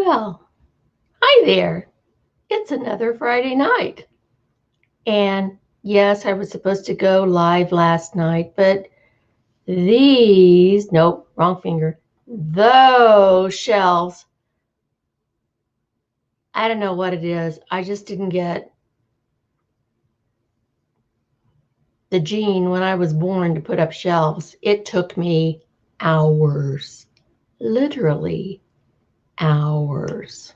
Well, hi there. It's another Friday night. And yes, I was supposed to go live last night, but nope, wrong finger, those shelves, I don't know what it is. I just didn't get the gene when I was born to put up shelves. It took me hours, literally hours.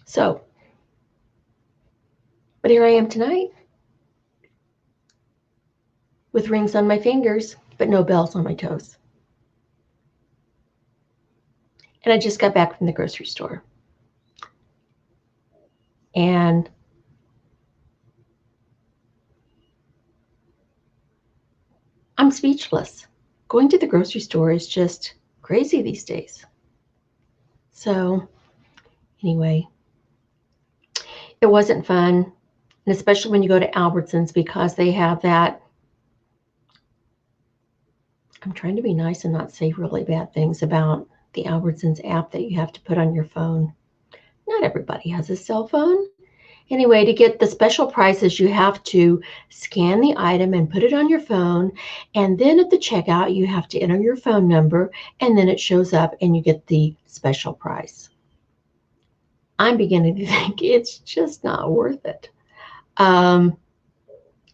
So, but here I am tonight with rings on my fingers, but no bells on my toes. And I just got back from the grocery store. And I'm speechless. Going to the grocery store is just crazy these days. So anyway, it wasn't fun. And especially when you go to Albertsons because they have that. I'm trying to be nice and not say really bad things about the Albertsons app that you have to put on your phone. Not everybody has a cell phone. Anyway, to get the special prices, you have to scan the item and put it on your phone. And then at the checkout, you have to enter your phone number, and then it shows up and you get the special price. I'm beginning to think it's just not worth it. I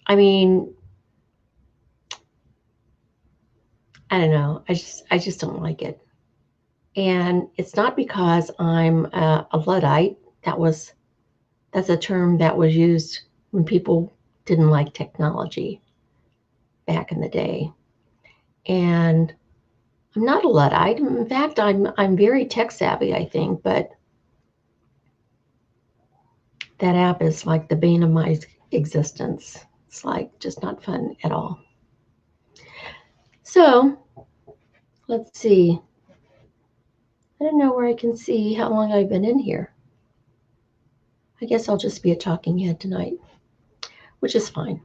mean, I don't know. I just don't like it. And it's not because I'm a Luddite. That's a term that was used when people didn't like technology back in the day. And I'm not a Luddite. In fact, I'm very tech savvy, I think, but that app is like the bane of my existence. It's like just not fun at all. So let's see. I don't know where I can see how long I've been in here. I guess I'll just be a talking head tonight, which is fine.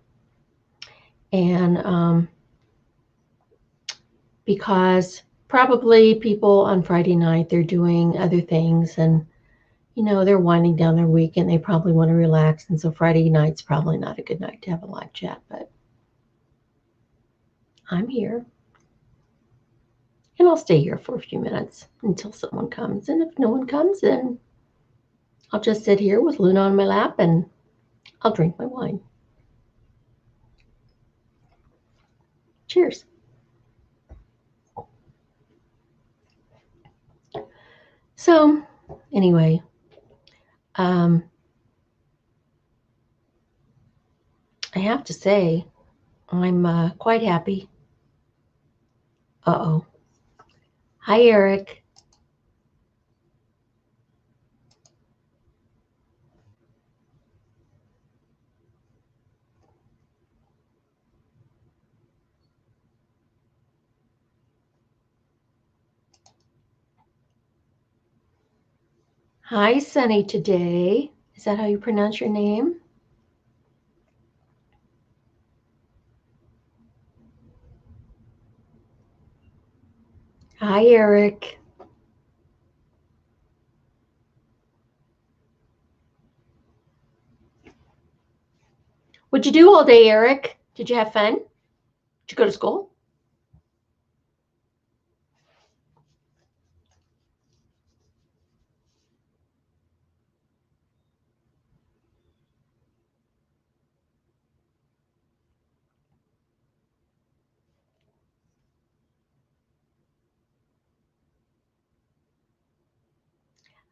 And because probably people on Friday night, they're doing other things and, you know, they're winding down their week and they probably want to relax. And so Friday night's probably not a good night to have a live chat, but I'm here. And I'll stay here for a few minutes until someone comes. And if no one comes, then I'll just sit here with Luna on my lap and I'll drink my wine. Cheers. So, anyway, I have to say, I'm quite happy. Uh-oh. Hi, Eric. Hi, Sunny today. Is that how you pronounce your name? Hi, Eric. What'd you do all day, Eric? Did you have fun? Did you go to school?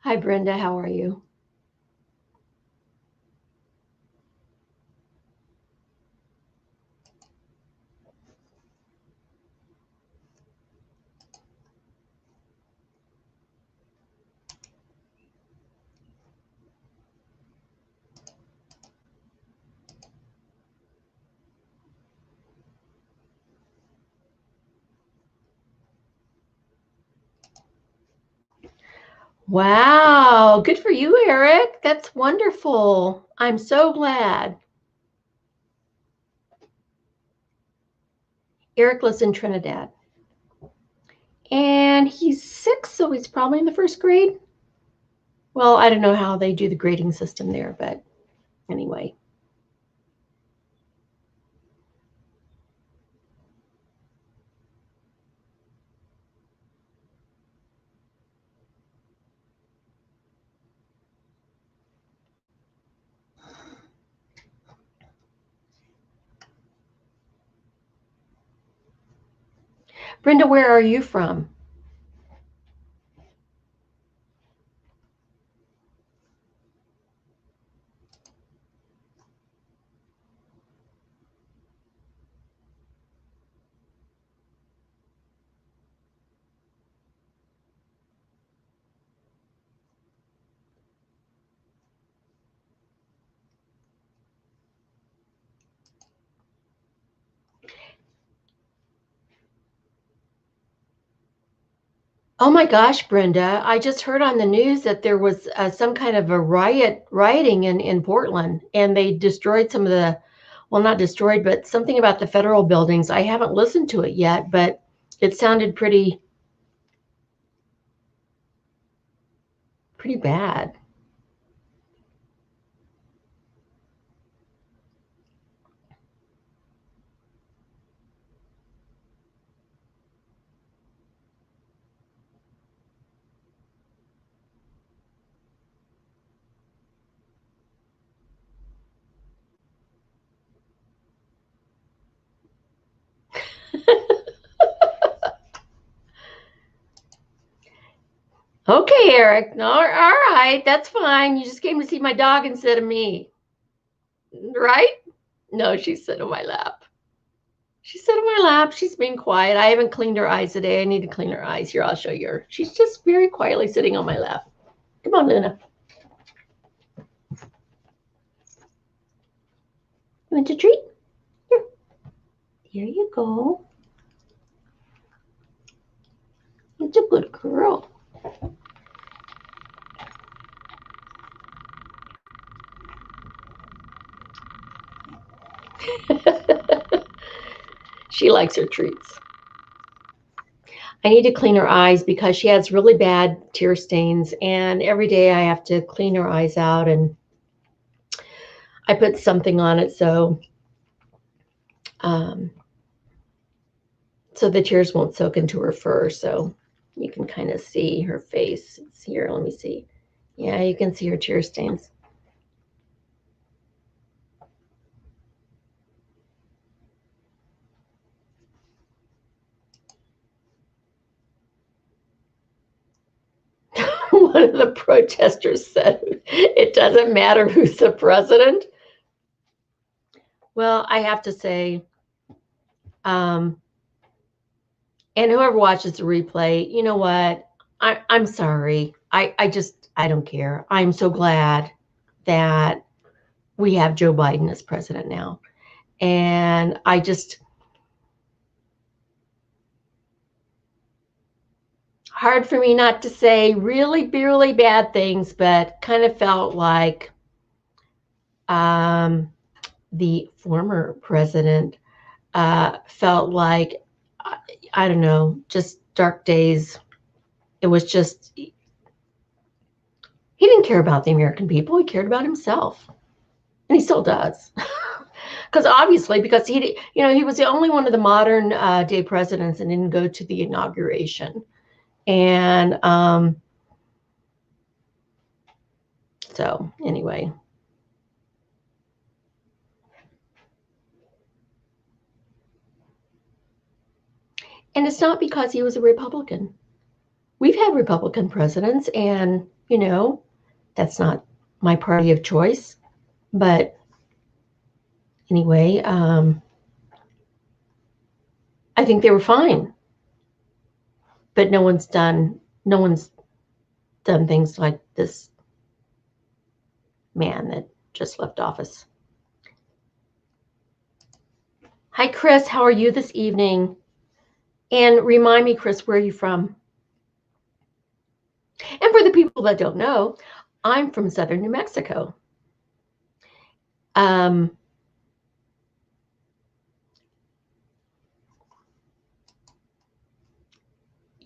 Hi, Brenda. How are you? Wow, good for you, Eric. That's wonderful. I'm so glad. Eric lives in Trinidad. And he's 6, so he's probably in the 1st grade. Well, I don't know how they do the grading system there, but anyway. Brenda, where are you from? Oh my gosh, Brenda, I just heard on the news that there was some kind of a rioting in Portland, and they destroyed some of the, well, not destroyed, but something about the federal buildings. I haven't listened to it yet, but it sounded pretty bad. Okay, Eric. All right, that's fine. You just came to see my dog instead of me, right? No, she's sitting on my lap. She's sitting on my lap. She's being quiet. I haven't cleaned her eyes today. I need to clean her eyes. Here, I'll show you her. She's just very quietly sitting on my lap. Come on, Luna. Want a treat? Here. Here you go. It's a good girl. She likes her treats. I need to clean her eyes because she has really bad tear stains, and every day I have to clean her eyes out, and I put something on it so so the tears won't soak into her fur. So you can kind of see her face. It's here, let me see. Yeah, you can see her tear stains. One of the protesters said, it doesn't matter who's the president. Well, I have to say, and whoever watches the replay, you know what? I'm sorry. I don't care. I'm so glad that we have Joe Biden as president now. And I just, hard for me not to say really, really bad things, but kind of felt like the former president felt like, I don't know, just dark days. It was just, he didn't care about the American people. He cared about himself. And he still does. Because obviously, because he was the only one of the modern day presidents and didn't go to the inauguration. And so anyway. And it's not because he was a Republican. We've had Republican presidents, and, that's not my party of choice. But anyway, I think they were fine. But no one's done things like this man that just left office. Hi, Chris. How are you this evening? And remind me, Chris, where are you from? And for the people that don't know, I'm from southern New Mexico.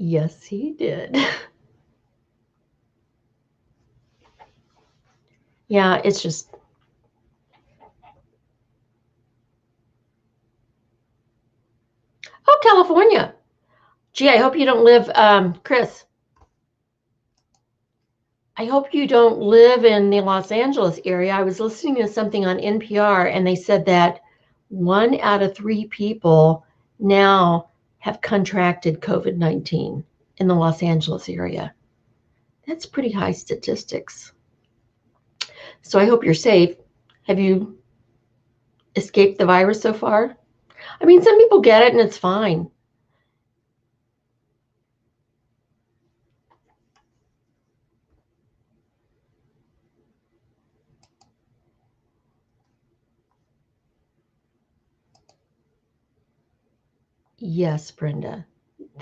Yes, he did. Yeah, it's just. Oh, California. Gee, I hope you don't live, Chris. I hope you don't live in the Los Angeles area. I was listening to something on NPR, and they said that 1 out of 3 people now have contracted COVID-19 in the Los Angeles area. That's pretty high statistics. So I hope you're safe. Have you escaped the virus so far? I mean, some people get it and it's fine. Yes, Brenda,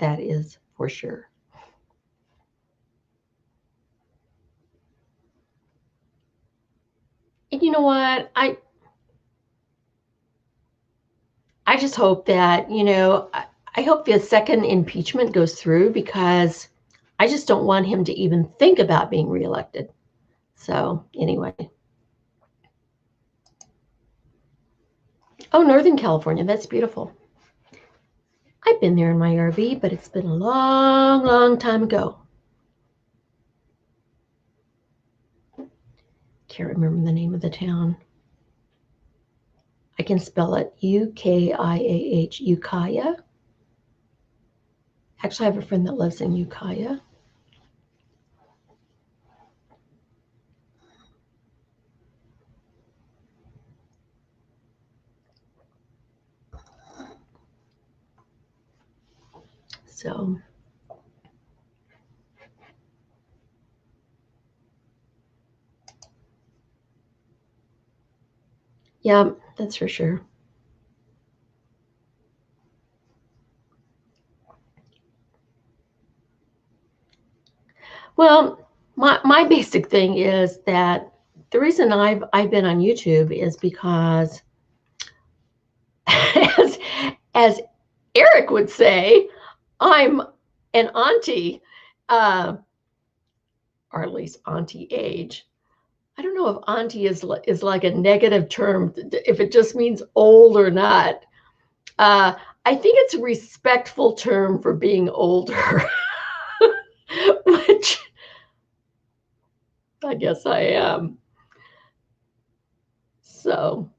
that is for sure. And you know what? I just hope that, I hope the second impeachment goes through, because I just don't want him to even think about being reelected. So anyway. Oh, Northern California, that's beautiful. I've been there in my RV, but it's been a long, long time ago. Can't remember the name of the town. I can spell it Ukiah, Ukiah. Actually, I have a friend that lives in Ukiah. So, yeah, that's for sure. Well, my basic thing is that the reason I've been on YouTube is because, as Eric would say, I'm an auntie, or at least auntie age. I don't know if auntie is like a negative term, if it just means old or not. I think it's a respectful term for being older, which I guess I am. So,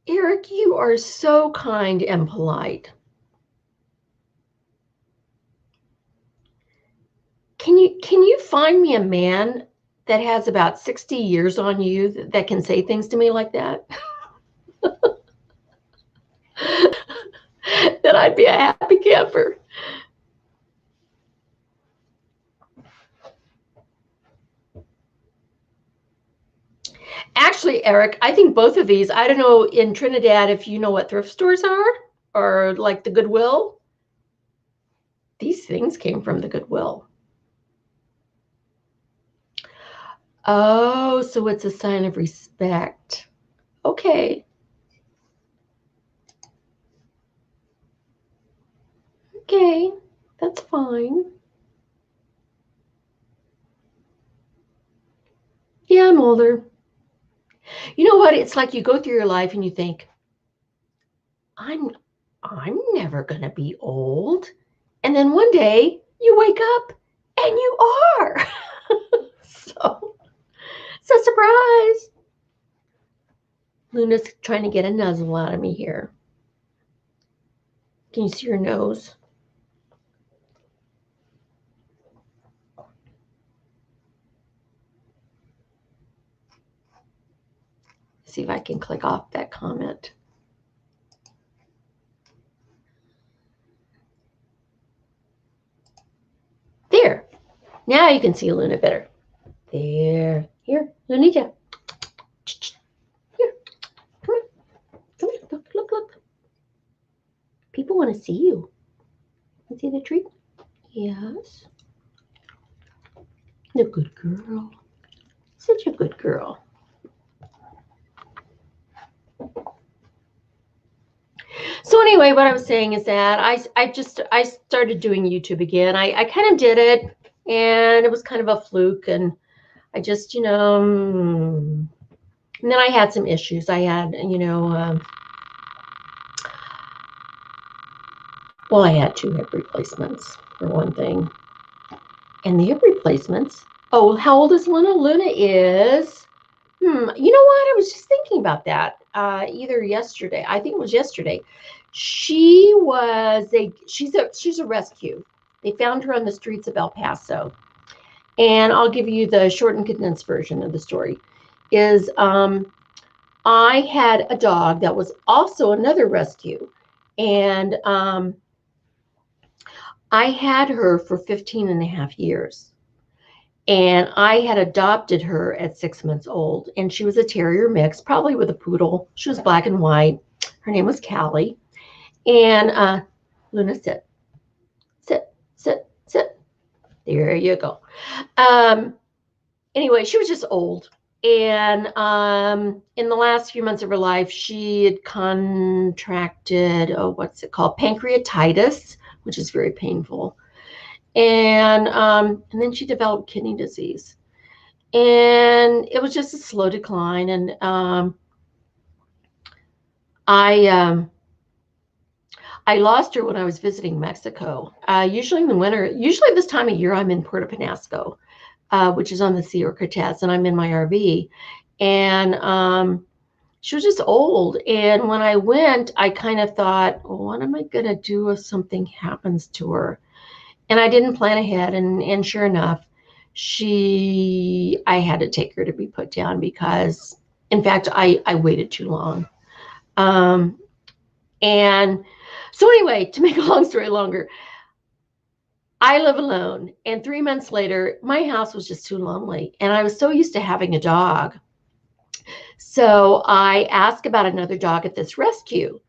Eric, you are so kind and polite. Can you find me a man that has about 60 years on you that can say things to me like that? That I'd be a happy camper. Actually, Eric, I think both of these, I don't know in Trinidad if you know what thrift stores are, or like the Goodwill. These things came from the Goodwill. Oh, so it's a sign of respect. Okay. Okay, that's fine. Yeah, I'm older. You know what? It's like you go through your life and you think, I'm I'm never gonna be old. And then one day you wake up and you are. So surprise. Luna's trying to get a nuzzle out of me here. Can you see her nose? See if I can click off that comment. There. Now you can see Luna better. There. Here, Lunita. Here. Come on. Come on. Look. People want to see you. You see the tree? Yes. A good girl. Such a good girl. So anyway, what I was saying is that I started doing YouTube again. I kind of did it, and it was kind of a fluke, and I just, and then I had some issues. I had, well, I had 2 hip replacements for one thing. And the hip replacements, oh, how old is Luna? Luna is, you know what? I was just thinking about that either yesterday. I think it was yesterday. She's a rescue. They found her on the streets of El Paso. And I'll give you the short and condensed version of the story. Is I had a dog that was also another rescue. And I had her for 15 and a half years. And I had adopted her at 6 months old. And she was a terrier mix, probably with a poodle. She was black and white. Her name was Callie. And Luna, sit. There you go. Anyway, she was just old. And in the last few months of her life, she had contracted, pancreatitis, which is very painful. And then she developed kidney disease. And it was just a slow decline. And I lost her when I was visiting Mexico. Usually in the winter, usually this time of year, I'm in Puerto Penasco, which is on the Sierra Cortez, and I'm in my RV. And she was just old. And when I went, I kind of thought, well, what am I going to do if something happens to her? And I didn't plan ahead. And sure enough, I had to take her to be put down because, in fact, I waited too long. And so anyway, to make a long story longer, I live alone. And 3 months later, my house was just too lonely. And I was so used to having a dog. So I asked about another dog at this rescue.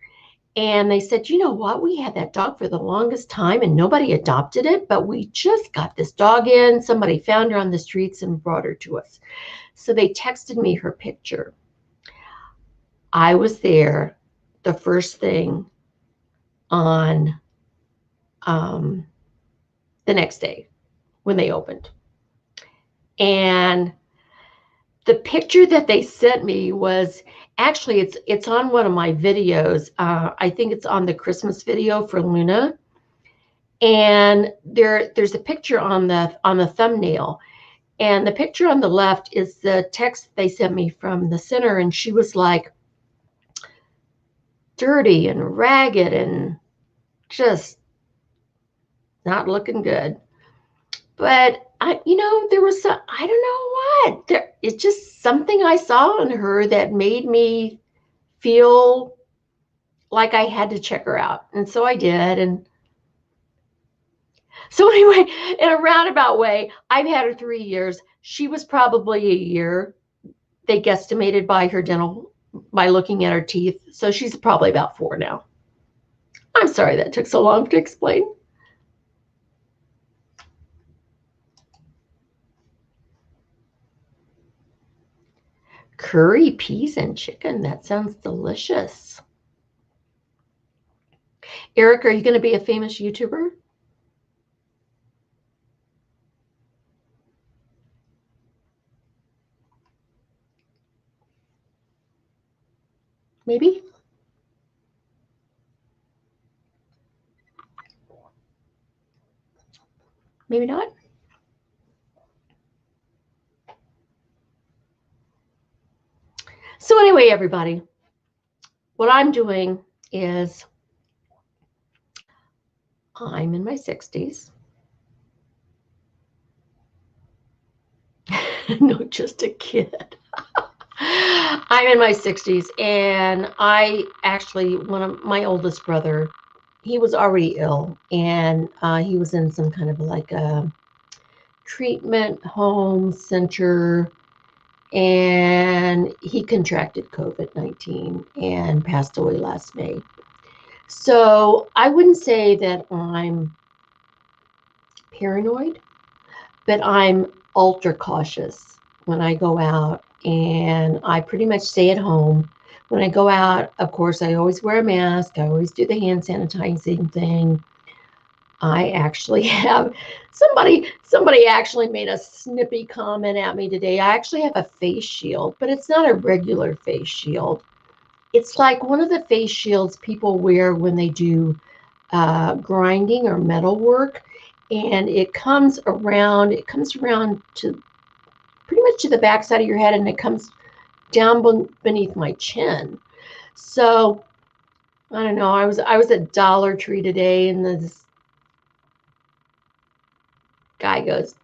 And they said, you know what? We had that dog for the longest time and nobody adopted it, but we just got this dog in. Somebody found her on the streets and brought her to us. So they texted me her picture. I was there the first thing on the next day when they opened. And the picture that they sent me was actually, it's on one of my videos. I think it's on the Christmas video for Luna. And there's a picture on the thumbnail. And the picture on the left is the text they sent me from the center. And she was like dirty and ragged and just not looking good. But there was I don't know what. It's just something I saw in her that made me feel like I had to check her out. And so I did. And so anyway, in a roundabout way, I've had her 3 years. She was probably a year. They guesstimated by looking at her teeth. So she's probably about 4 now. I'm sorry that took so long to explain. Curry peas and chicken. That sounds delicious. Eric, are you going to be a famous YouTuber? Maybe. Maybe not. So anyway, everybody, what I'm doing is I'm in my 60s. No, just a kid. I'm in my 60s, and I actually, my oldest brother, he was already ill, and he was in some kind of like a treatment home center, and he contracted COVID-19 and passed away last May. So I wouldn't say that I'm paranoid, but I'm ultra cautious when I go out, and I pretty much stay at home. When I go out, of course, I always wear a mask. I always do the hand sanitizing thing. I actually have somebody actually made a snippy comment at me today. I actually have a face shield, but it's not a regular face shield. It's like one of the face shields people wear when they do grinding or metal work, and it comes around to pretty much to the back side of your head, and it comes down beneath my chin. So I don't know. I was at Dollar Tree today, and this guy goes,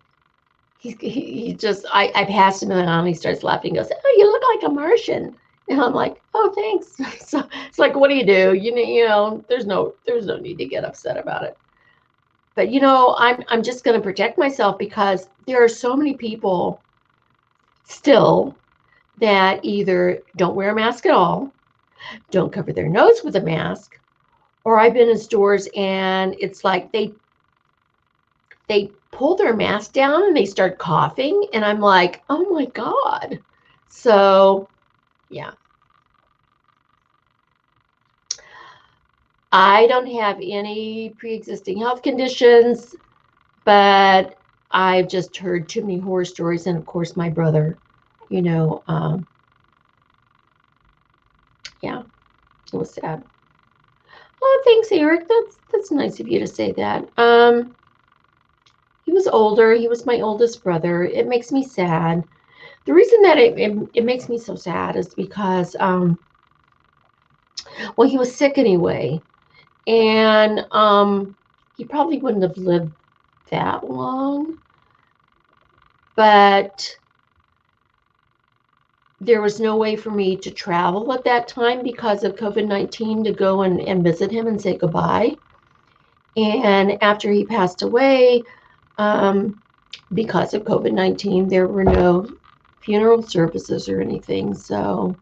he just I passed him and he starts laughing. He goes, "Oh, you look like a Martian." And I'm like, "Oh, thanks." So it's like, what do? You know, there's no need to get upset about it. But you know, I'm just going to protect myself because there are so many people still that either don't wear a mask at all, don't cover their nose with a mask, or I've been in stores and it's like they pull their mask down and they start coughing, and I'm like, oh my God. So yeah, I don't have any pre-existing health conditions, but I've just heard too many horror stories. And of course my brother, you know, yeah, it was sad. Oh, thanks, Eric. That's nice of you to say that. He was older. He was my oldest brother. It makes me sad. The reason that it makes me so sad is because, well, he was sick anyway. And he probably wouldn't have lived that long. But there was no way for me to travel at that time because of COVID-19 to go and visit him and say goodbye. And after he passed away, because of COVID-19, there were no funeral services or anything. So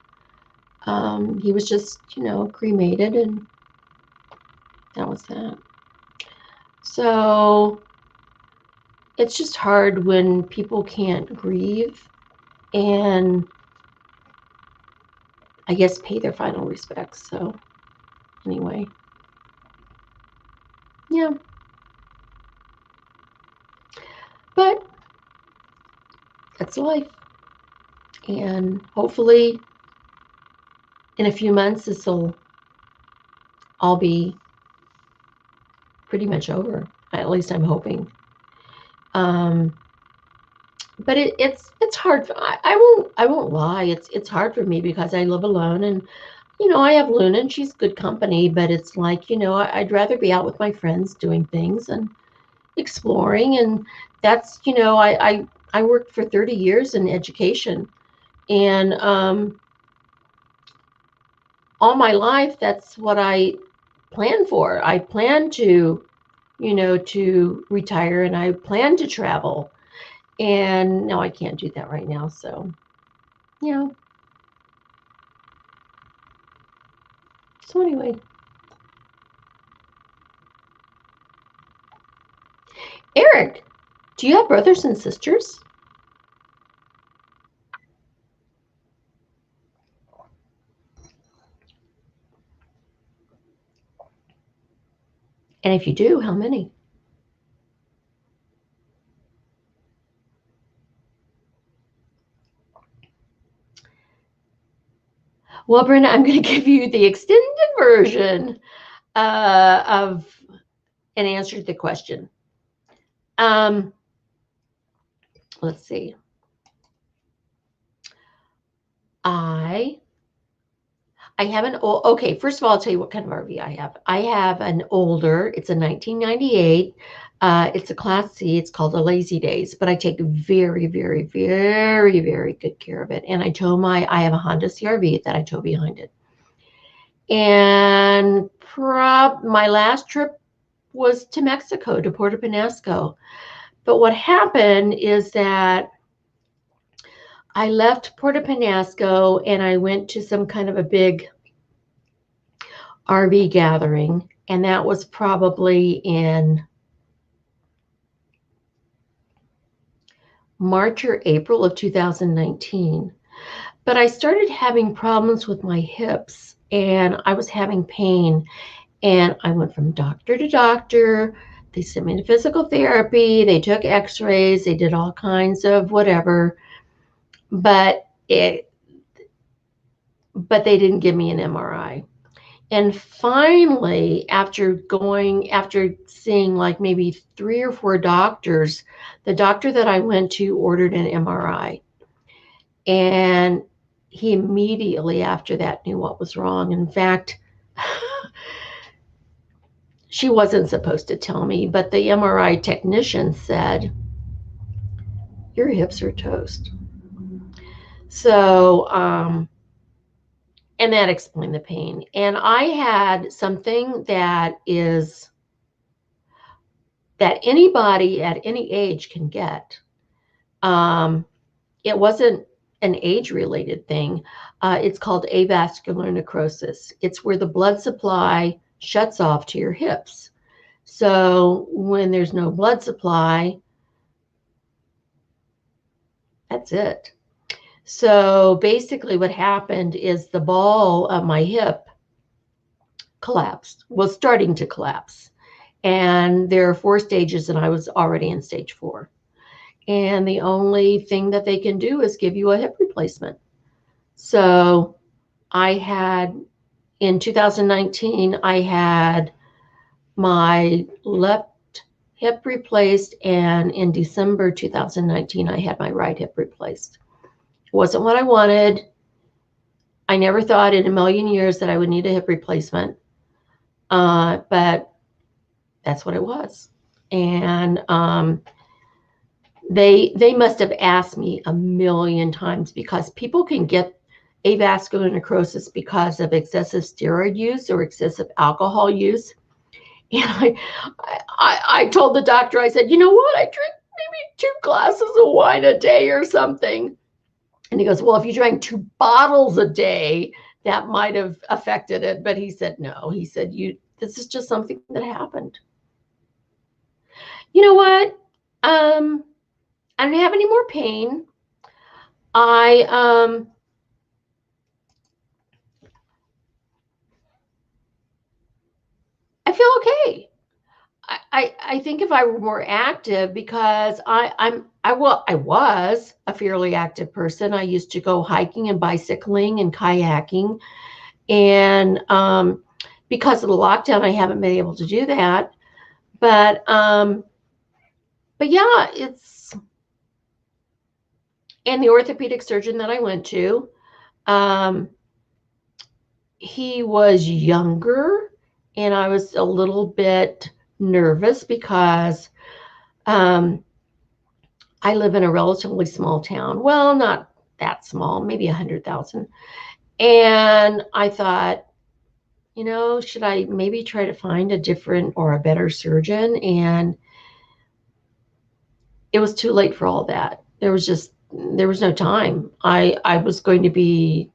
he was just, you know, cremated, and that was that. So it's just hard when people can't grieve and, I guess, pay their final respects. So anyway, yeah. But that's life. And hopefully in a few months, this will all be pretty much over. At least I'm hoping. But it's hard. I won't lie. It's hard for me because I live alone, and you know, I have Luna and she's good company. But it's like, you know, I'd rather be out with my friends doing things and exploring. And that's, you know, I worked for 30 years in education, and all my life that's what I plan for. I plan to, you know, to retire, and I plan to travel. And no, I can't do that right now. So, yeah. So anyway, Eric, do you have brothers and sisters? And if you do, how many? Well, Brenda, I'm going to give you the extended version of an answer to the question. Um, let's see. I have an old, okay, first of all, I'll tell you what kind of RV I have. I have an older, it's a 1998. It's a Class C. It's called a Lazy Days, but I take very, very, very, very good care of it. And I have a Honda CRV that I tow behind it. And my last trip was to Mexico, to Puerto Penasco. But what happened is that I left Puerto Penasco and I went to some kind of a big RV gathering, and that was probably in March or April of 2019. But I started having problems with my hips, and I was having pain. And I went from doctor to doctor. They sent me to physical therapy. They took x-rays. They did all kinds of whatever. But they didn't give me an MRI. And finally, after seeing like maybe 3 or 4 doctors, the doctor that I went to ordered an MRI. And he immediately after that knew what was wrong. In fact, she wasn't supposed to tell me, but the MRI technician said, your hips are toast. So, and that explained the pain. And I had something that anybody at any age can get. It wasn't an age-related thing. It's called avascular necrosis. It's where the blood supply shuts off to your hips. So when there's no blood supply, that's it. So basically what happened is the ball of my hip collapsed, was starting to collapse. And there are 4 stages, and I was already in stage 4. And the only thing that they can do is give you a hip replacement. So in 2019, I had my left hip replaced, and in December 2019, I had my right hip replaced. It wasn't what I wanted. I never thought in a million years that I would need a hip replacement, but that's what it was. And they must have asked me a million times, because people can get avascular necrosis because of excessive steroid use or excessive alcohol use. And I told the doctor, I said, you know what? I drink maybe 2 glasses of wine a day or something. And he goes, well, if you drank 2 bottles a day, that might have affected it. But he said, no. He said, this is just something that happened. You know what? I don't have any more pain. I feel okay. I think if I were more active, because I was a fairly active person. I used to go hiking and bicycling and kayaking, and because of the lockdown, I haven't been able to do that. But yeah, and the orthopedic surgeon that I went to, he was younger, and I was a little bit nervous because I live in a relatively small town. Well, not that small, maybe 100,000. And I thought, should I maybe try to find a different or a better surgeon? And it was too late for all that. There was no time. I was going to be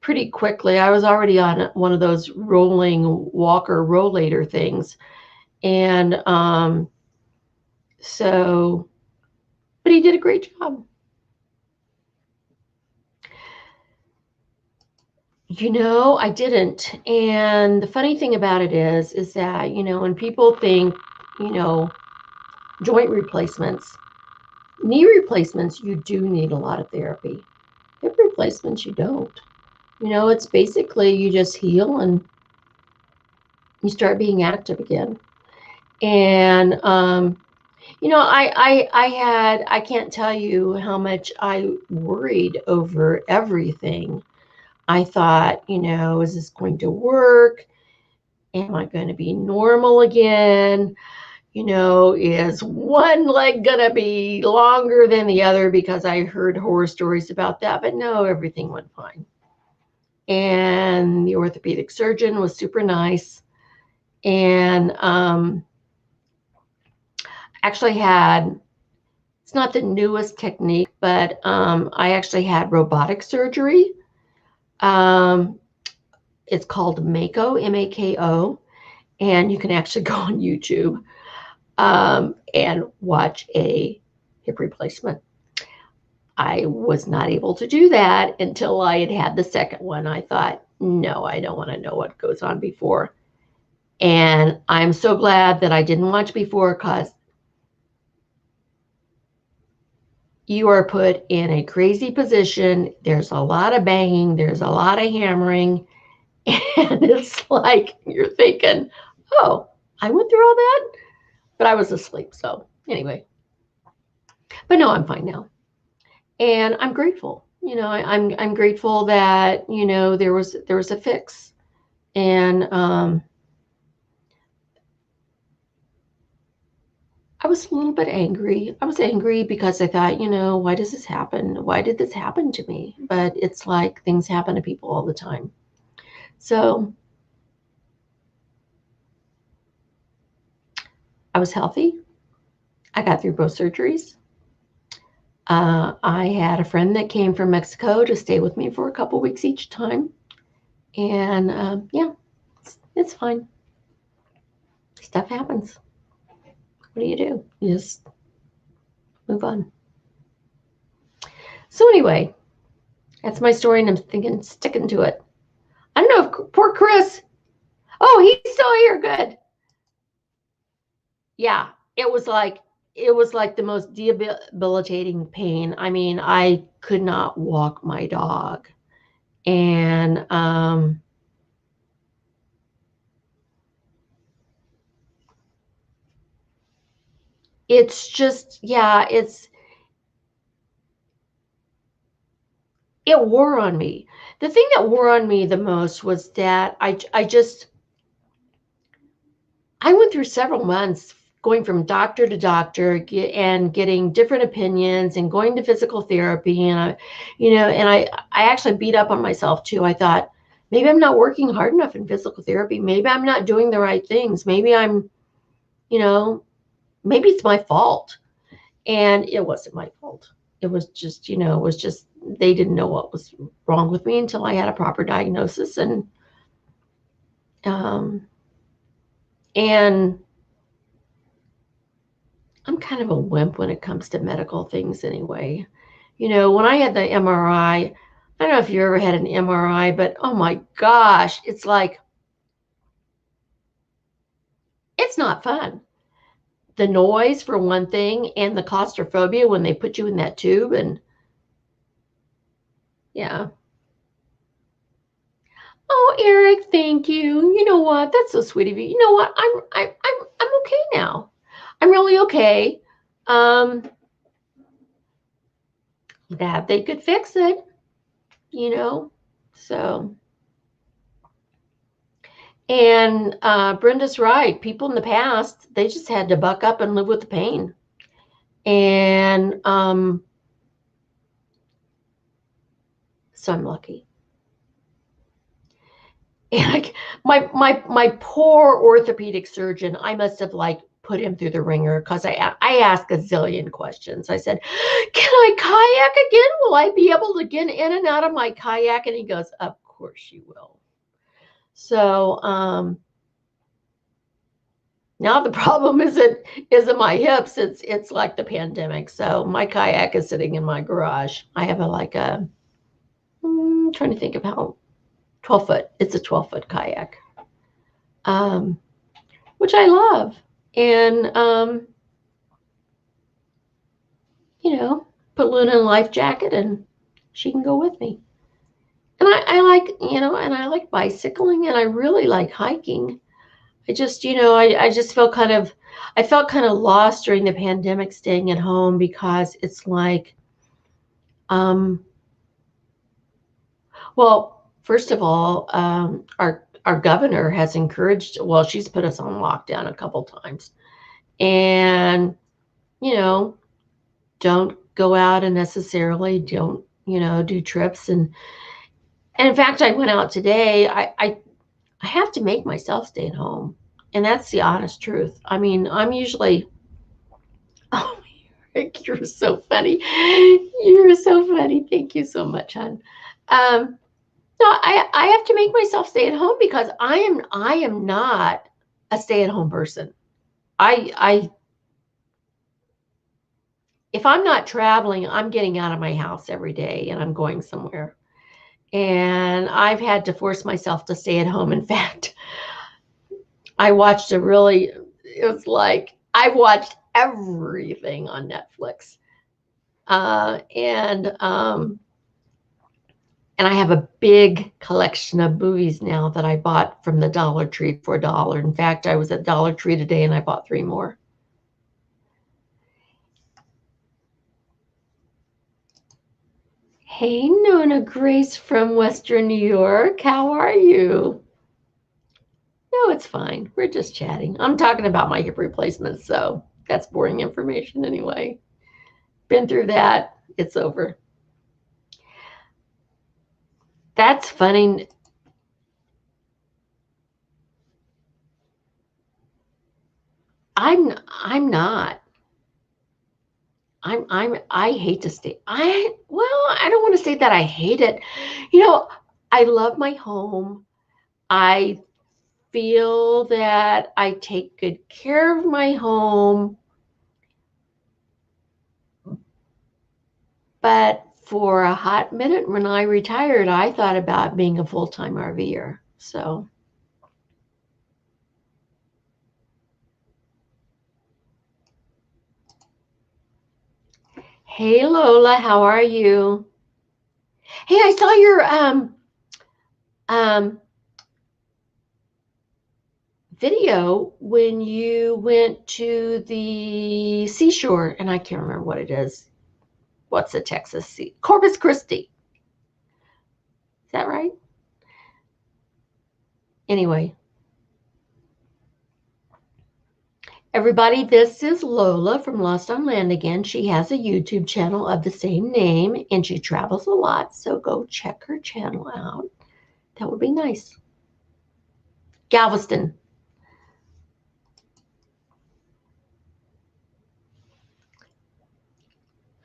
pretty quickly. I was already on one of those rolling walker rollator things. And but he did a great job. I didn't. And the funny thing about it is that, when people think, joint replacements, knee replacements, you do need a lot of therapy. Hip replacements, you don't. It's basically you just heal and you start being active again. And, I can't tell you how much I worried over everything. I thought, is this going to work? Am I going to be normal again? Is one leg going to be longer than the other? Because I heard horror stories about that. But no, everything went fine. And the orthopedic surgeon was super nice. And actually it's not the newest technique, but I actually had robotic surgery. It's called Mako, M-A-K-O, and you can actually go on YouTube and watch a hip replacement. I was not able to do that until I had had the second one. I thought, no, I don't want to know what goes on before. And I'm so glad that I didn't watch before, because you are put in a crazy position. There's a lot of banging. There's a lot of hammering. And it's like you're thinking, oh, I went through all that? But I was asleep. So anyway. But no, I'm fine now. And I'm grateful. I'm grateful that, there was a fix. And I was a little bit angry. I was angry because I thought, why does this happen? Why did this happen to me? But it's like things happen to people all the time. So I was healthy. I got through both surgeries. I had a friend that came from Mexico to stay with me for a couple weeks each time. And yeah, it's fine. Stuff happens. What do? You just move on. So anyway, that's my story, and I'm sticking to it. I don't know if poor Chris. Oh, he's still here. Good. Yeah, it was like the most debilitating pain. I mean, I could not walk my dog. And it's just, yeah, it wore on me. The thing that wore on me the most was that I went through several months going from doctor to doctor and getting different opinions and going to physical therapy. And I actually beat up on myself too. I thought, maybe I'm not working hard enough in physical therapy. Maybe I'm not doing the right things. Maybe I'm, maybe it's my fault. And it wasn't my fault. It was just, they didn't know what was wrong with me until I had a proper diagnosis. And I'm kind of a wimp when it comes to medical things anyway. When I had the MRI, I don't know if you ever had an MRI, but oh my gosh, it's like, it's not fun. The noise for one thing, and the claustrophobia when they put you in that tube. And yeah. Oh, Eric, thank you. You know what? That's so sweet of you. You know what? I'm okay now. I'm really okay. That they could fix it, So, and Brenda's right. People in the past, they just had to buck up and live with the pain. And so I'm lucky. And my poor orthopedic surgeon, I must have put him through the ringer, because I asked a zillion questions. I said, can I kayak again? Will I be able to get in and out of my kayak? And he goes, of course you will. So now the problem isn't my hips. It's like the pandemic. So my kayak is sitting in my garage. I have I'm trying to think of how 12-foot. It's a 12-foot kayak, which I love. And, put Luna in a life jacket and she can go with me. And I like, and I like bicycling, and I really like hiking. I just, I just felt I felt kind of lost during the pandemic staying at home, because it's like, well, first of all, our governor has encouraged, well, she's put us on lockdown a couple times. And, don't go out and necessarily don't, do trips. And in fact, I went out today. I have to make myself stay at home. And that's the honest truth. I mean, I'm usually, oh, Rick, you're so funny. You're so funny. Thank you so much, hon. No, I have to make myself stay at home, because I am not a stay-at-home person. if I'm not traveling, I'm getting out of my house every day and I'm going somewhere. And I've had to force myself to stay at home. In fact, I watched it was like I watched everything on Netflix. And I have a big collection of movies now that I bought from the Dollar Tree for $1. In fact, I was at Dollar Tree today and I bought 3 more. Hey, Nona Grace from Western New York. How are you? No, it's fine. We're just chatting. I'm talking about my hip replacement, so that's boring information anyway. Been through that. It's over. That's funny. I'm not. I hate to stay. I don't want to say that I hate it. I love my home. I feel that I take good care of my home. But for a hot minute when I retired, I thought about being a full-time RVer. So, hey Lola, how are you? Hey, I saw your um video when you went to the seashore, and I can't remember what it is. What's the Texas Sea? Corpus Christi. Is that right? Anyway, everybody, this is Lola from Lost on Land again. She has a YouTube channel of the same name, and she travels a lot, so go check her channel out. That would be nice. Galveston.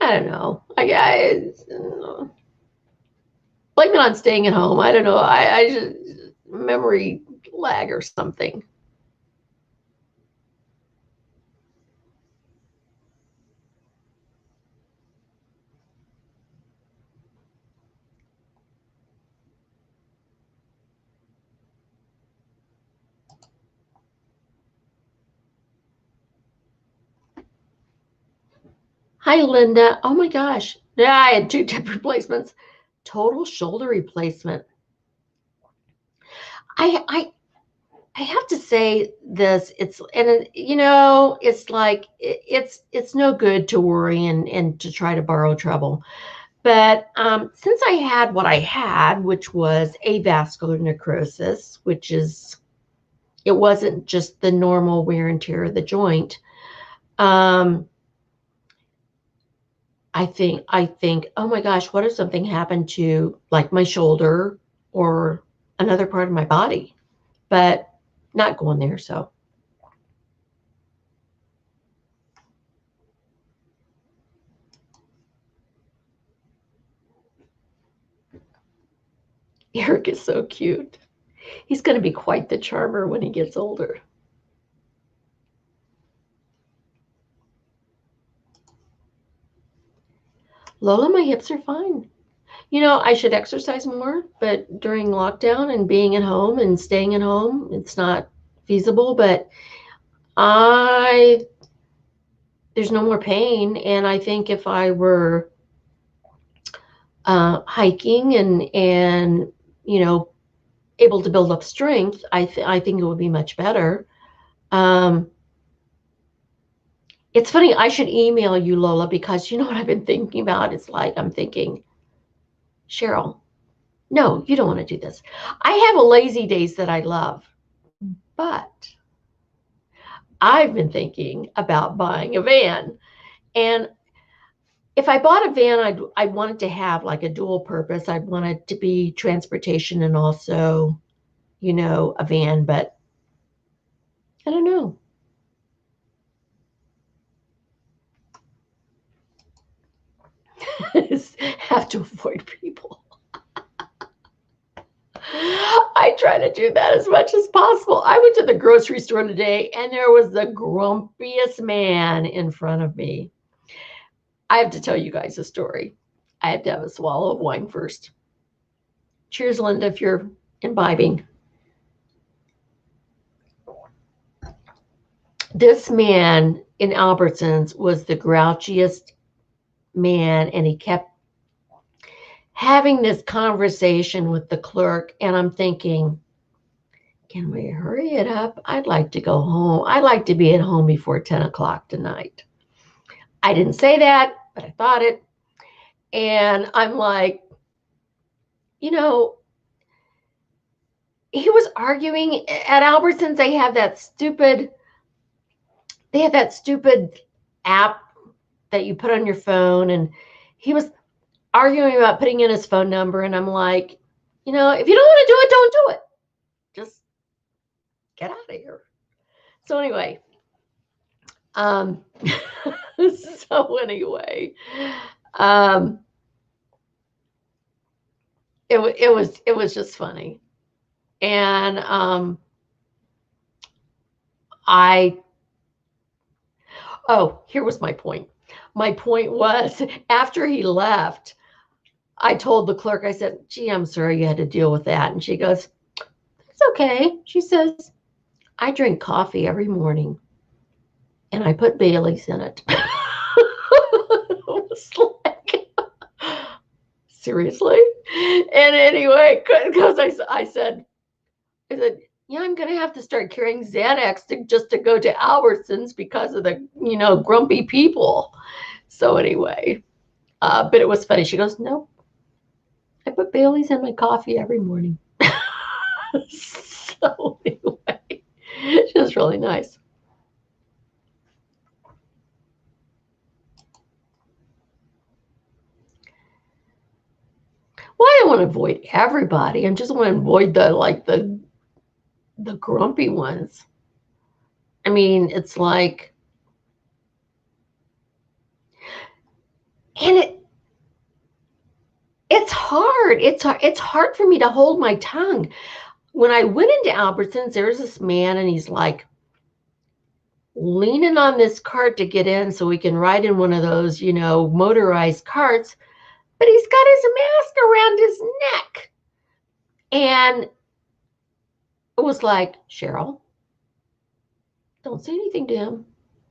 I don't know. Blame it on staying at home. I don't know. I just memory lag or something. Hi, Linda. Oh my gosh. Yeah, I had 2 hip replacements. Total shoulder replacement. I have to say this. It's like it's no good to worry and to try to borrow trouble. But since I had what I had, which was avascular necrosis, it wasn't just the normal wear and tear of the joint. I think, oh my gosh, what if something happened to like my shoulder or another part of my body? But not going there, so. Eric is so cute. He's going to be quite the charmer when he gets older. Lola, my hips are fine. I should exercise more, but during lockdown and being at home and staying at home, it's not feasible. But there's no more pain. And I think if I were hiking and able to build up strength, I think it would be much better. It's funny, I should email you, Lola, because you know what I've been thinking about? It's like I'm thinking, Cheryl, no, you don't want to do this. I have lazy days that I love, but I've been thinking about buying a van. And if I bought a van, I'd want it to have like a dual purpose. I'd want it to be transportation and also, a van, but I don't know. Have to avoid people. I try to do that as much as possible. I went to the grocery store today and there was the grumpiest man in front of me. I have to tell you guys a story. I have to have a swallow of wine first. Cheers, Linda, if you're imbibing. This man in Albertsons was the grouchiest man, and he kept having this conversation with the clerk, and I'm thinking, can we hurry it up? I'd like to go home. I'd like to be at home before 10 o'clock tonight. I didn't say that, but I thought it. And I'm like, you know, he was arguing at Albertsons. They have that stupid app that you put on your phone. And he was arguing about putting in his phone number. And I'm like, you know, if you don't want to do it, don't do it. Just get out of here. So anyway, it was just funny. And here was my point. My point was, after he left, I told the clerk, I said, gee, I'm sorry you had to deal with that. And she goes, it's okay. She says, I drink coffee every morning and I put Bailey's in it. It was like, seriously? And anyway, because I said, yeah, I'm going to have to start carrying Xanax just to go to Albertsons because of the, grumpy people. So anyway, but it was funny. She goes, no, I put Bailey's in my coffee every morning. So anyway, she was really nice. Well, I don't want to avoid everybody. I just want to avoid the grumpy ones. I mean, it's like, and it's hard. It's hard for me to hold my tongue. When I went into Albertsons, there's this man, and he's like leaning on this cart to get in so we can ride in one of those, motorized carts, but he's got his mask around his neck. And it was like, Cheryl, don't say anything to him.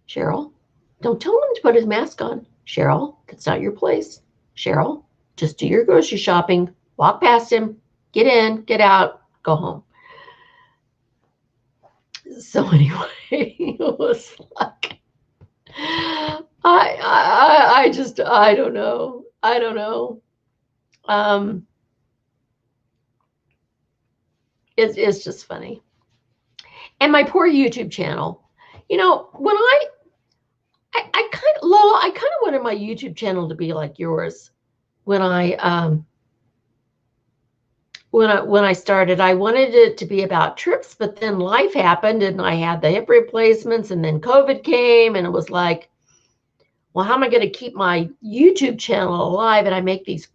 Cheryl, don't tell him to put his mask on. Cheryl, that's not your place. Cheryl, just do your grocery shopping, walk past him, get in, get out, go home. So anyway, it was like, I don't know. It's just funny. And my poor YouTube channel, when I kind of, Lola, I kind of wanted my YouTube channel to be like yours. When I started, I wanted it to be about trips, but then life happened and I had the hip replacements and then COVID came and it was like, well, how am I going to keep my YouTube channel alive? And I make these,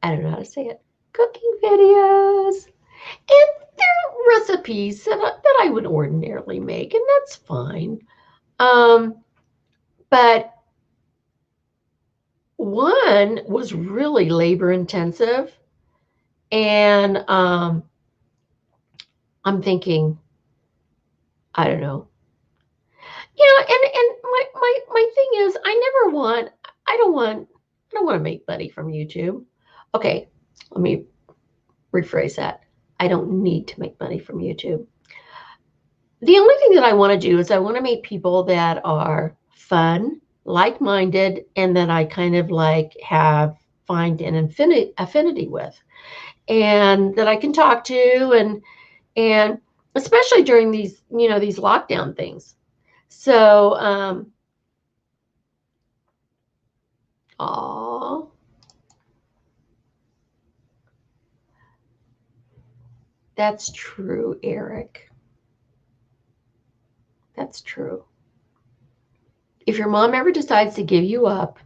I don't know how to say it, cooking videos. And they're recipes that I would ordinarily make, and that's fine. But one was really labor intensive, and I'm thinking, I don't know. And my thing is, I don't want to make money from YouTube. Okay, let me rephrase that. I don't need to make money from YouTube. The only thing that I want to do is I want to meet people that are fun, like-minded, and that I kind of find an affinity with, and that I can talk to, and especially during these lockdown things. So, that's true, Eric. That's true. If your mom ever decides to give you up,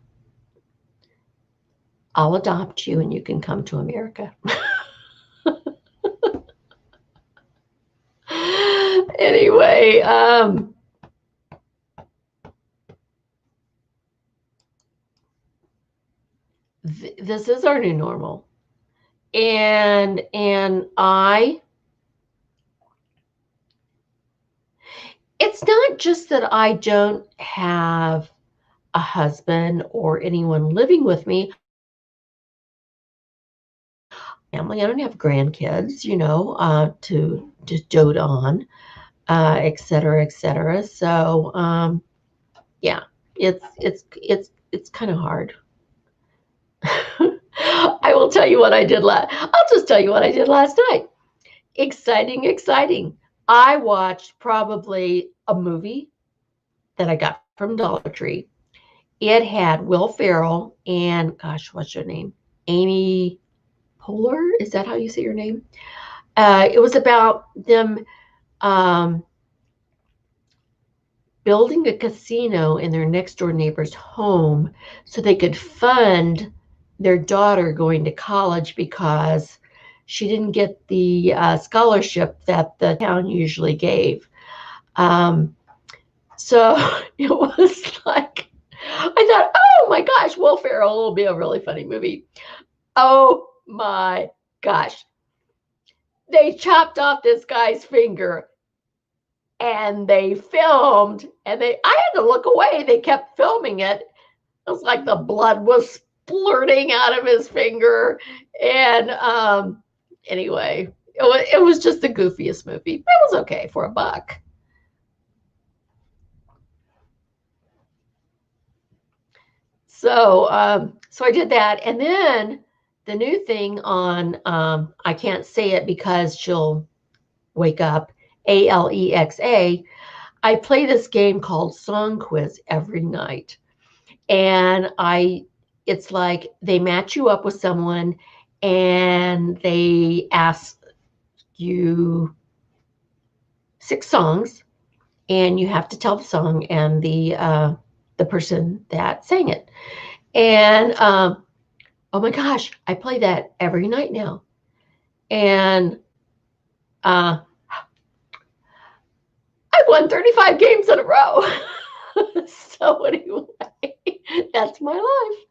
I'll adopt you and you can come to America. Anyway, this is our new normal. And it's not just that I don't have a husband or anyone living with me. Family, I don't have grandkids, to dote on, et cetera, et cetera. So, yeah, it's kind of hard. I will tell you what I did I'll just tell you what I did last night. Exciting. I watched probably a movie that I got from Dollar Tree. It had Will Ferrell and, gosh, what's your name? Amy Poehler? Is that how you say your name? It was about them building a casino in their next door neighbor's home so they could fund their daughter going to college because she didn't get the scholarship that the town usually gave. So it was like, I thought, oh my gosh, Will Ferrell will be a really funny movie. Oh my gosh. They chopped off this guy's finger and they filmed, and I had to look away. They kept filming it. It was like the blood was splurting out of his finger. And anyway, it was just the goofiest movie. It was okay for $1. So so I did that. And then the new thing on, I can't say it because she'll wake up, Alexa. I play this game called Song Quiz every night. And it's like they match you up with someone and they ask you 6 songs, and you have to tell the song and the person that sang it. And oh my gosh, I play that every night now. And I've won 35 games in a row. So anyway, that's my life.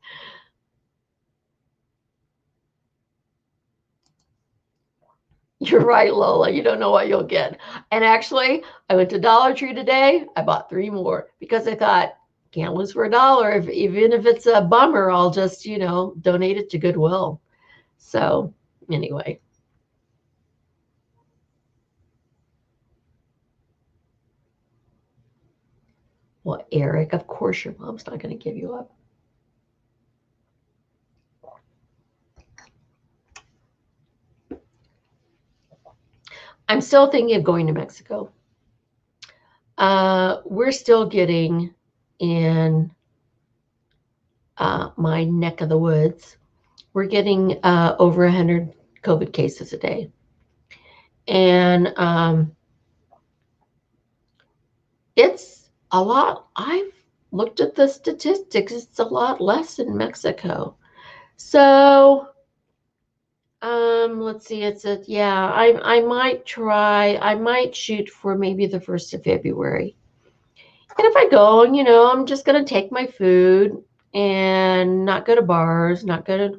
You're right, Lola. You don't know what you'll get. And actually, I went to Dollar Tree today. I bought 3 more because I thought, can't lose for $1. Even if it's a bummer, I'll just, donate it to Goodwill. So anyway. Well, Eric, of course your mom's not going to give you up. I'm still thinking of going to Mexico. We're still getting in my neck of the woods. We're getting over 100 COVID cases a day. And it's a lot. I've looked at the statistics. It's a lot less in Mexico. So let's see. I might shoot for maybe the 1st of February. And if I go, I'm just gonna take my food and not go to bars, not gonna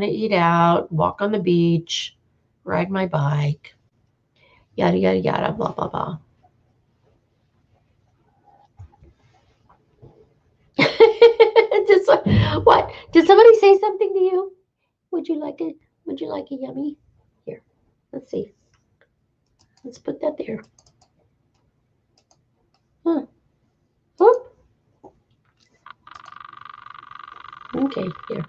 eat out, walk on the beach, ride my bike, yada yada yada, blah blah blah. What? Did somebody say something to you? Would you like it? Would you like a yummy? Here, let's see. Let's put that there. Huh. Whoop. Okay, here.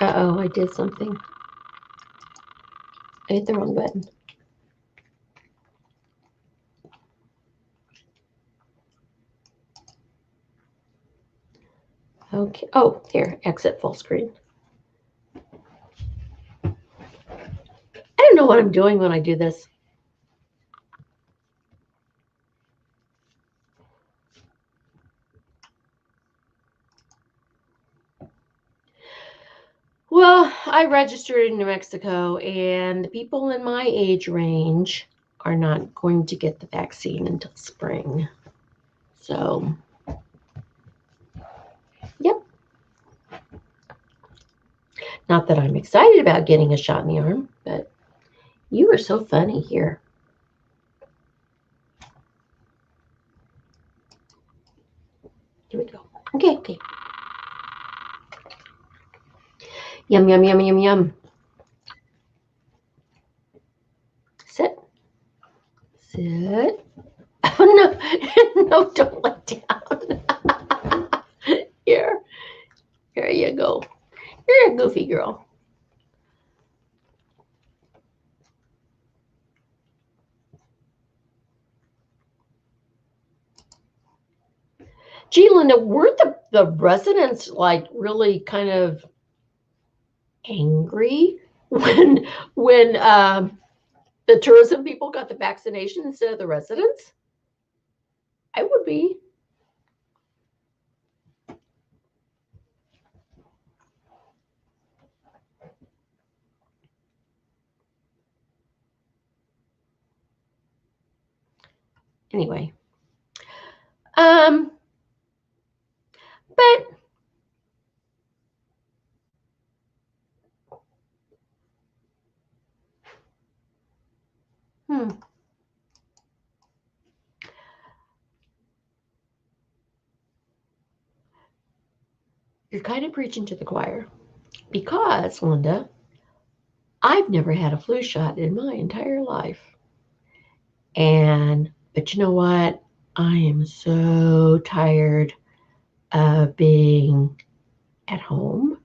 Uh-oh, I did something. I hit the wrong button. Okay. Oh, there. Exit full screen. I don't know what I'm doing when I do this. Well, I registered in New Mexico, and the people in my age range are not going to get the vaccine until spring. So, yep. Not that I'm excited about getting a shot in the arm, but you are so funny here. Here we go. Okay, okay. Yum, yum, yum, yum, yum. Sit. Sit. Oh, no. No, don't let down. Here. Here you go. You're a goofy girl. Gee, Linda, weren't the residents like really kind of angry when the tourism people got the vaccination instead of the residents? I would be. Anyway. But you're kind of preaching to the choir because, Linda, I've never had a flu shot in my entire life. But you know what? I am so tired of being at home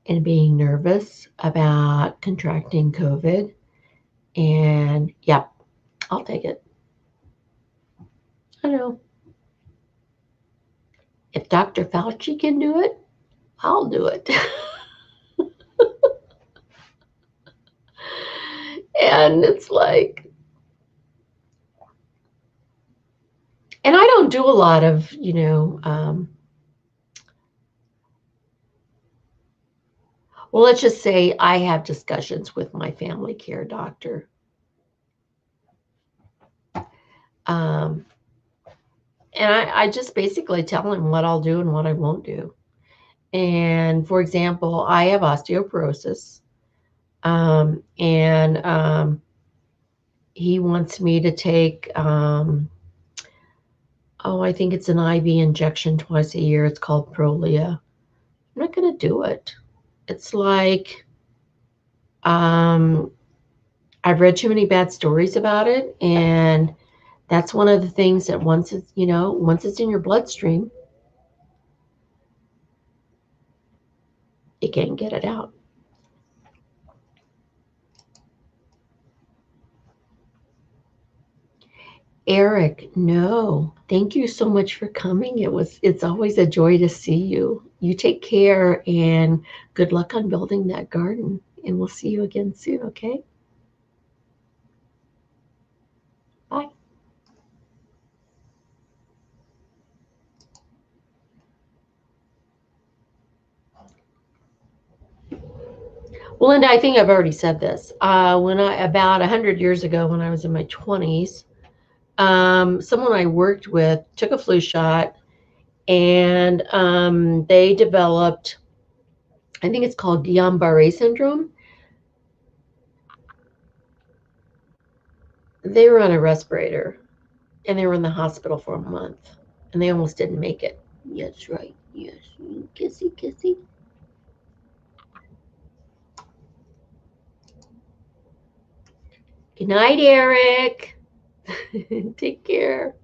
and being nervous about contracting COVID. And yep, I'll take it. I know. If Dr. Fauci can do it, I'll do it. And it's like, and I don't do a lot of, well, let's just say I have discussions with my family care doctor. And I just basically tell him what I'll do and what I won't do. And for example, I have osteoporosis. He wants me to take, I think it's an IV injection twice a year. It's called Prolia. I'm not going to do it. It's like, I've read too many bad stories about it. And that's one of the things that once it's in your bloodstream, you can't get it out. Eric, no. Thank you so much for coming. It's always a joy to see you. You take care and good luck on building that garden. And we'll see you again soon, okay? Bye. Well, Linda, I think I've already said this. About 100 years ago, when I was in my 20s, someone I worked with took a flu shot, and they developed, I think it's called Guillain-Barré syndrome. They were on a respirator, and they were in the hospital for a month, and they almost didn't make it. Yes, right. Yes, kissy, kissy. Good night, Eric. Take care.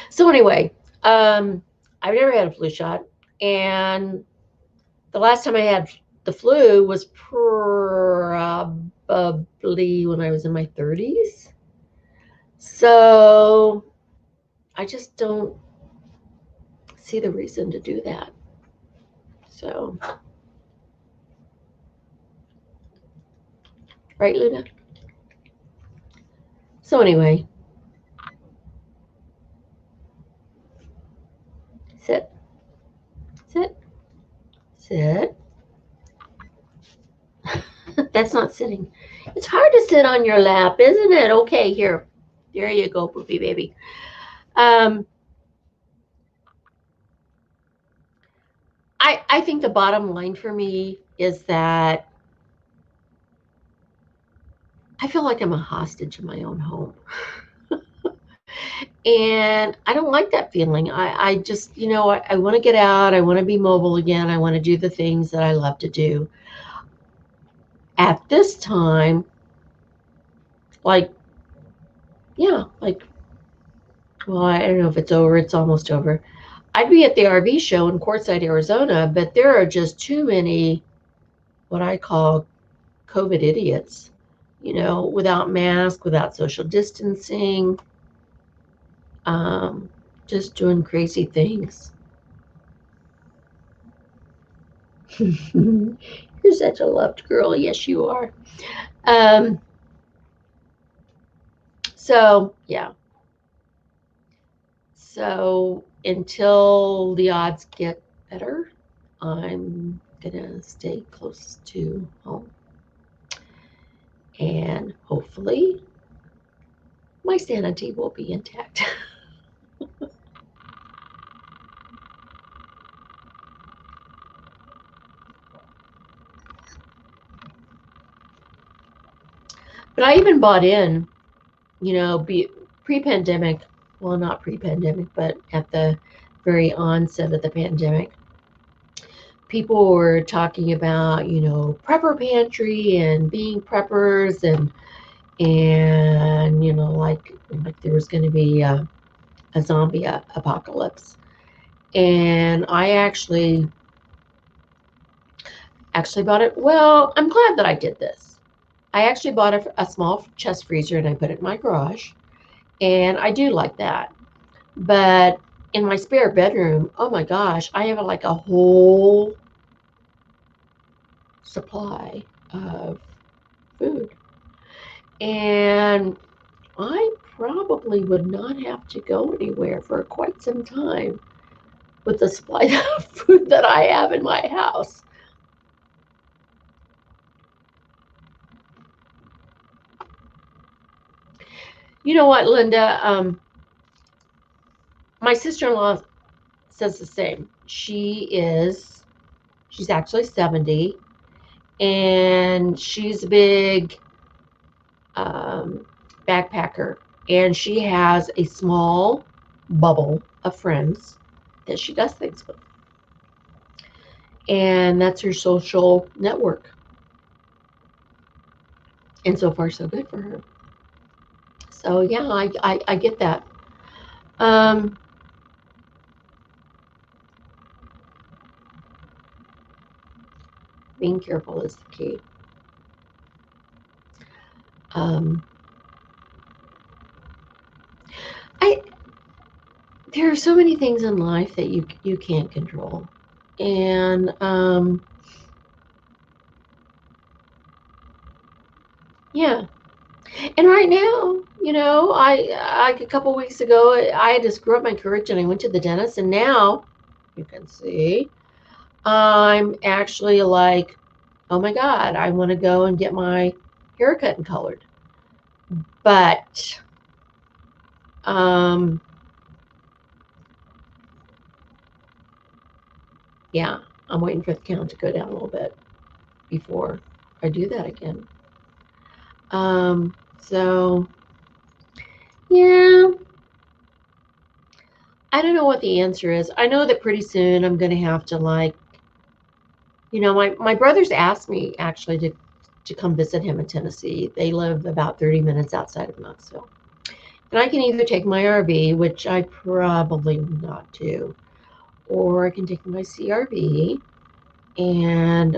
So anyway, I've never had a flu shot, and the last time I had the flu was probably when I was in my 30s. So I just don't see the reason to do that. So, right, Luna? So anyway, sit, sit, sit. That's not sitting. It's hard to sit on your lap, isn't it? Okay, here. There you go, poopy baby. Um, I think the bottom line for me is that I feel like I'm a hostage in my own home. And I don't like that feeling. I just, I want to get out. I want to be mobile again. I want to do the things that I love to do. At this time, like, yeah, like, well, I don't know if it's over. It's almost over. I'd be at the RV show in Quartzsite, Arizona, but there are just too many what I call COVID idiots, without mask, without social distancing, um, just doing crazy things. You're such a loved girl. Yes, you are. Um, so, yeah. So, until the odds get better, I'm going to stay close to home. And hopefully, my sanity will be intact. But I even bought in, pre-pandemic, well, not pre-pandemic, but at the very onset of the pandemic, people were talking about, prepper pantry and being preppers and like there was going to be a zombie apocalypse. And I actually bought it. Well, I'm glad that I did this. I actually bought a small chest freezer and I put it in my garage. And I do like that. But in my spare bedroom, oh my gosh, I have like a whole supply of food. And I probably would not have to go anywhere for quite some time with the supply of food that I have in my house. You know what, Linda? My sister-in-law says the same. She's actually 70, and she's a big backpacker, and she has a small bubble of friends that she does things with. And that's her social network. And so far, so good for her. So, yeah, I get that. Being careful is the key. There are so many things in life that you can't control. And yeah. And right now, I a couple weeks ago, I had to screw up my courage and I went to the dentist. And now, you can see, I'm actually like, oh my God, I want to go and get my hair cut and colored. But, yeah, I'm waiting for the count to go down a little bit before I do that again. So, yeah, I don't know what the answer is. I know that pretty soon I'm going to have to my brothers asked me actually to come visit him in Tennessee. They live about 30 minutes outside of Knoxville. And I can either take my RV, which I probably will not do, or I can take my CRV and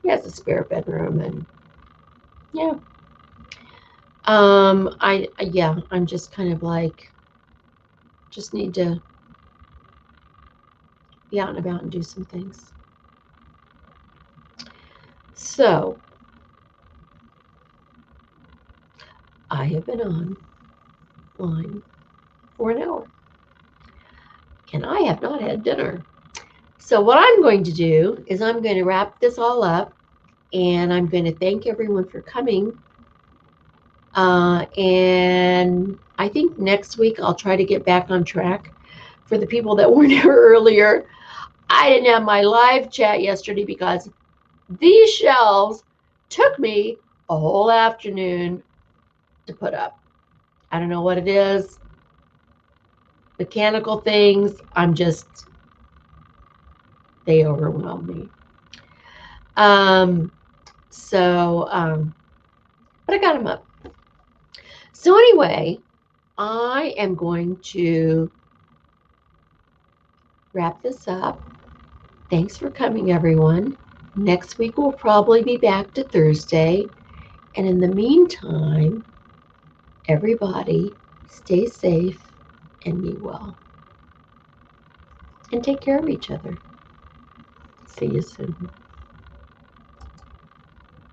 he has a spare bedroom and yeah. I'm just kind of like just need to be out and about and do some things. So I have been online for an hour and I have not had dinner. So what I'm going to do is I'm going to wrap this all up and I'm going to thank everyone for coming And I think next week I'll try to get back on track. For the people that weren't here earlier, I didn't have my live chat yesterday because these shelves took me a whole afternoon to put up. I don't know what it is. Mechanical things, they overwhelm me. But I got them up. So anyway, I am going to wrap this up. Thanks for coming, everyone. Next week we'll probably be back to Thursday. And in the meantime, everybody stay safe and be well. And take care of each other. See you soon.